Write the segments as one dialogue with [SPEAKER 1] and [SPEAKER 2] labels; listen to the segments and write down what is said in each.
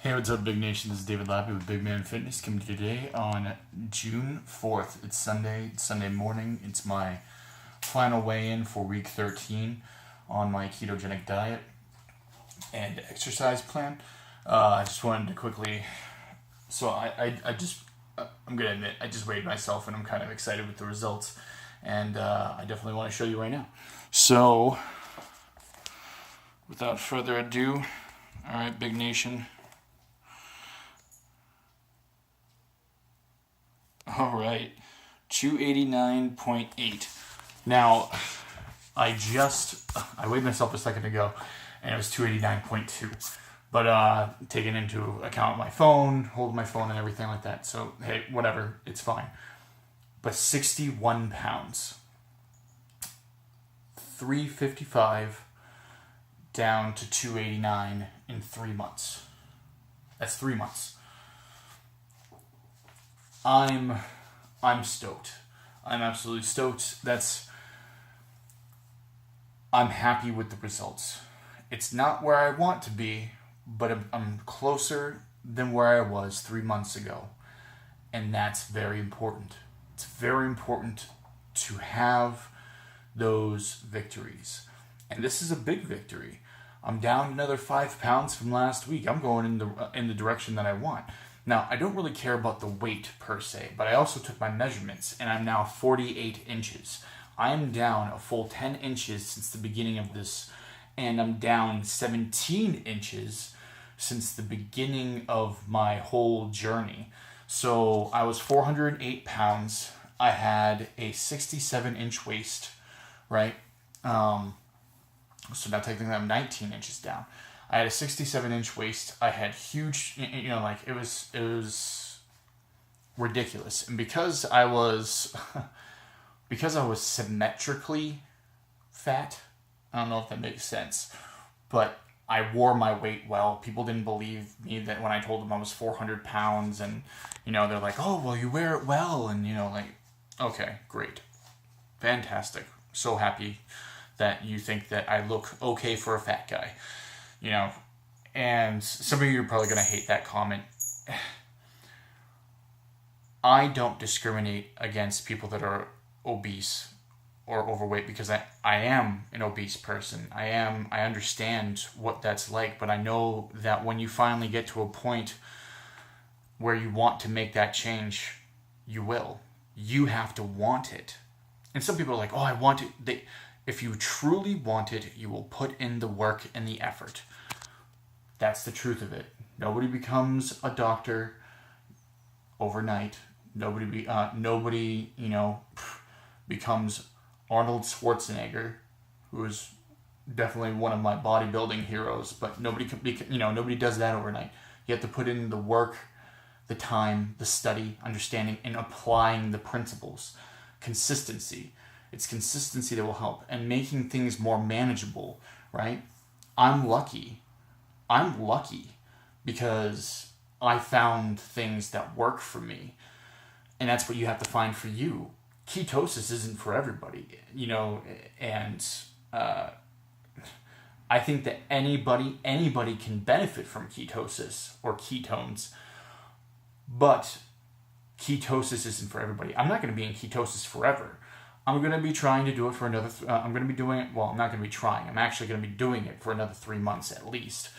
[SPEAKER 1] Hey, what's up, Big Nation? This is David Lappy with Big Man Fitness, coming to you today on June 4th. It's Sunday morning. It's my final weigh-in for week 13 on my ketogenic diet and exercise plan. I just wanted to quickly, I'm going to admit, I just weighed myself and I'm kind of excited with the results. And I definitely want to show you right now. So, without further ado, all right, Big Nation. All right, 289.8. Now, I weighed myself a second ago, and it was 289.2. But taking into account my phone, holding my phone and everything like that. So, hey, whatever, it's fine. But 61 pounds. 355 down to 289 in 3 months. That's 3 months. I'm stoked. I'm absolutely stoked. I'm happy with the results. It's not where I want to be, but I'm closer than where I was 3 months ago. And that's very important. It's very important to have those victories. And this is a big victory. I'm down another 5 pounds from last week. I'm going in the direction that I want. Now, I don't really care about the weight per se, but I also took my measurements, and I'm now 48 inches. I'm down a full 10 inches since the beginning of this, and I'm down 17 inches since the beginning of my whole journey. So I was 408 pounds. I had a 67-inch waist, right? So now technically I'm 19 inches down. I had a 67-inch waist. I had huge, it was ridiculous. And because I was symmetrically fat, I don't know if that makes sense, but I wore my weight well. People didn't believe me that when I told them I was 400 pounds, and they're like, "Oh, well, you wear it well," and okay, great, fantastic, so happy that you think that I look okay for a fat guy. And some of you are probably going to hate that comment. I don't discriminate against people that are obese or overweight because I am an obese person. I understand what that's like, but I know that when you finally get to a point where you want to make that change, you will. You have to want it. And some people are like, "Oh, I want it." If you truly want it, you will put in the work and the effort. That's the truth of it. Nobody becomes a doctor overnight. Nobody becomes Arnold Schwarzenegger, who is definitely one of my bodybuilding heroes. But nobody does that overnight. You have to put in the work, the time, the study, understanding, and applying the principles. Consistency. It's consistency that will help, and making things more manageable, right? I'm lucky because I found things that work for me, and that's what you have to find for you. Ketosis isn't for everybody, and I think that anybody can benefit from ketosis or ketones, but ketosis isn't for everybody. I'm not going to be in ketosis forever. I'm going to be trying to do it for another... I'm going to be doing it... Well, I'm not going to be trying. I'm actually going to be doing it for another 3 months at least.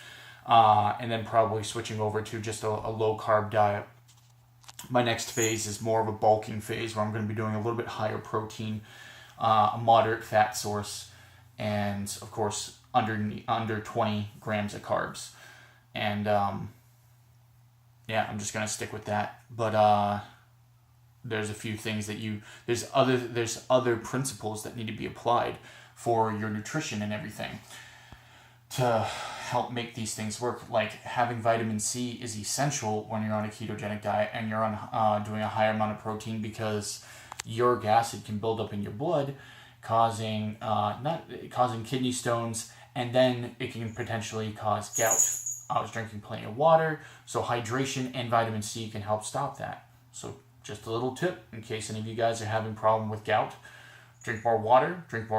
[SPEAKER 1] And then probably switching over to just a low-carb diet. My next phase is more of a bulking phase where I'm going to be doing a little bit higher protein, a moderate fat source, and, of course, under 20 grams of carbs. And, I'm just going to stick with that. But... there's a few things that there's other principles that need to be applied for your nutrition and everything to help make these things work. Like having vitamin C is essential when you're on a ketogenic diet and you're on doing a higher amount of protein, because uric acid can build up in your blood, causing kidney stones, and then it can potentially cause gout. I was drinking plenty of water, so hydration and vitamin C can help stop that. So just a little tip in case any of you guys are having a problem with gout: drink more water, drink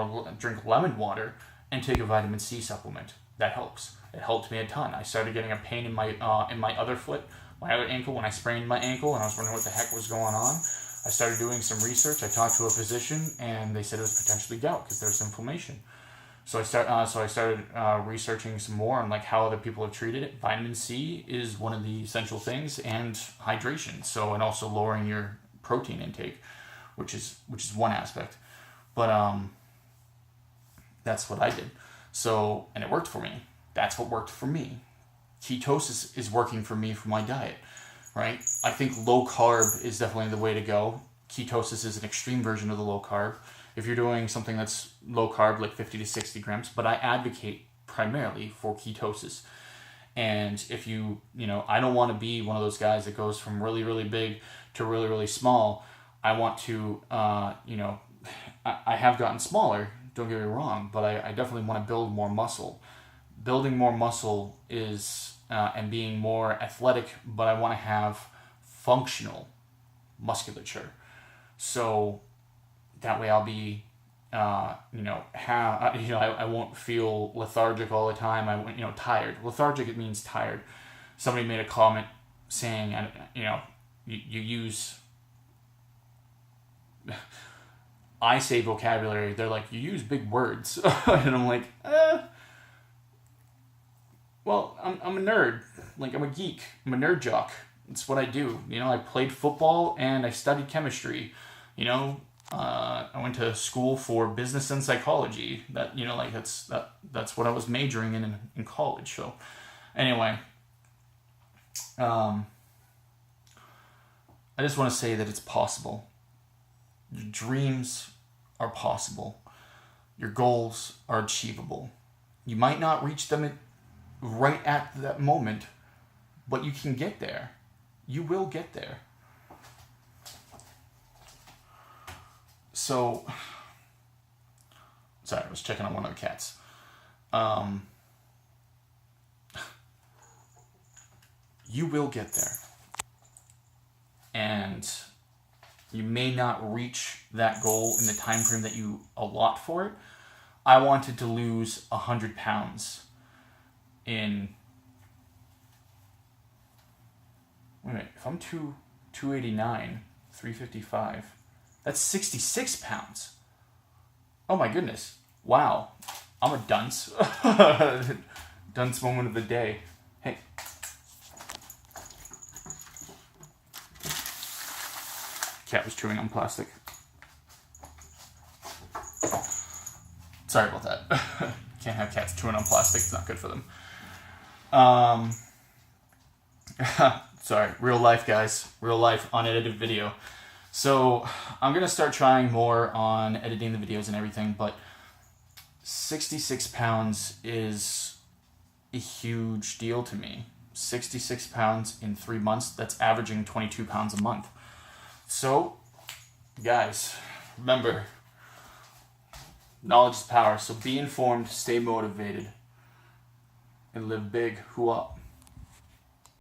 [SPEAKER 1] lemon water, and take a vitamin C supplement. That helps. It helped me a ton. I started getting a pain in my other foot, my other ankle, when I sprained my ankle, and I was wondering what the heck was going on. I started doing some research. I talked to a physician, and they said it was potentially gout because there's inflammation. So I started researching some more on like how other people have treated it. Vitamin C is one of the essential things, and hydration. So, and also lowering your protein intake, which is one aspect. But that's what I did. So, and it worked for me. That's what worked for me. Ketosis is working for me for my diet, right? I think low carb is definitely the way to go. Ketosis is an extreme version of the low carb. If you're doing something that's low carb, like 50 to 60 grams, but I advocate primarily for ketosis. And if you I don't want to be one of those guys that goes from really, really big to really, really small. I want to, I have gotten smaller, don't get me wrong, but I definitely want to build more muscle. Building more muscle is, and being more athletic, but I want to have functional musculature. So that way I'll be, I won't feel lethargic all the time. I won't, tired. Lethargic, it means tired. Somebody made a comment saying, you use, I say vocabulary, they're like, you use big words. And I'm like, well, I'm a nerd. Like, I'm a geek. I'm a nerd jock. It's what I do. I played football and I studied chemistry. I went to school for business and psychology. That, that's what I was majoring in college. So, anyway, I just want to say that it's possible. Your dreams are possible. Your goals are achievable. You might not reach them right at that moment, but you can get there. You will get there. So, sorry, I was checking on one of the cats. You will get there. And you may not reach that goal in the time frame that you allot for it. I wanted to lose 100 pounds in... Wait a minute, if I'm 289, 355, that's 66 pounds. Oh my goodness. Wow. I'm a dunce. Dunce moment of the day. Hey. Cat was chewing on plastic. Sorry about that. Can't have cats chewing on plastic. It's not good for them. Sorry. Real life, guys. Real life, unedited video. So I'm going to start trying more on editing the videos and everything, but 66 pounds is a huge deal to me. 66 pounds in 3 months, that's averaging 22 pounds a month. So, guys, remember, knowledge is power. So be informed, stay motivated, and live big. Who up?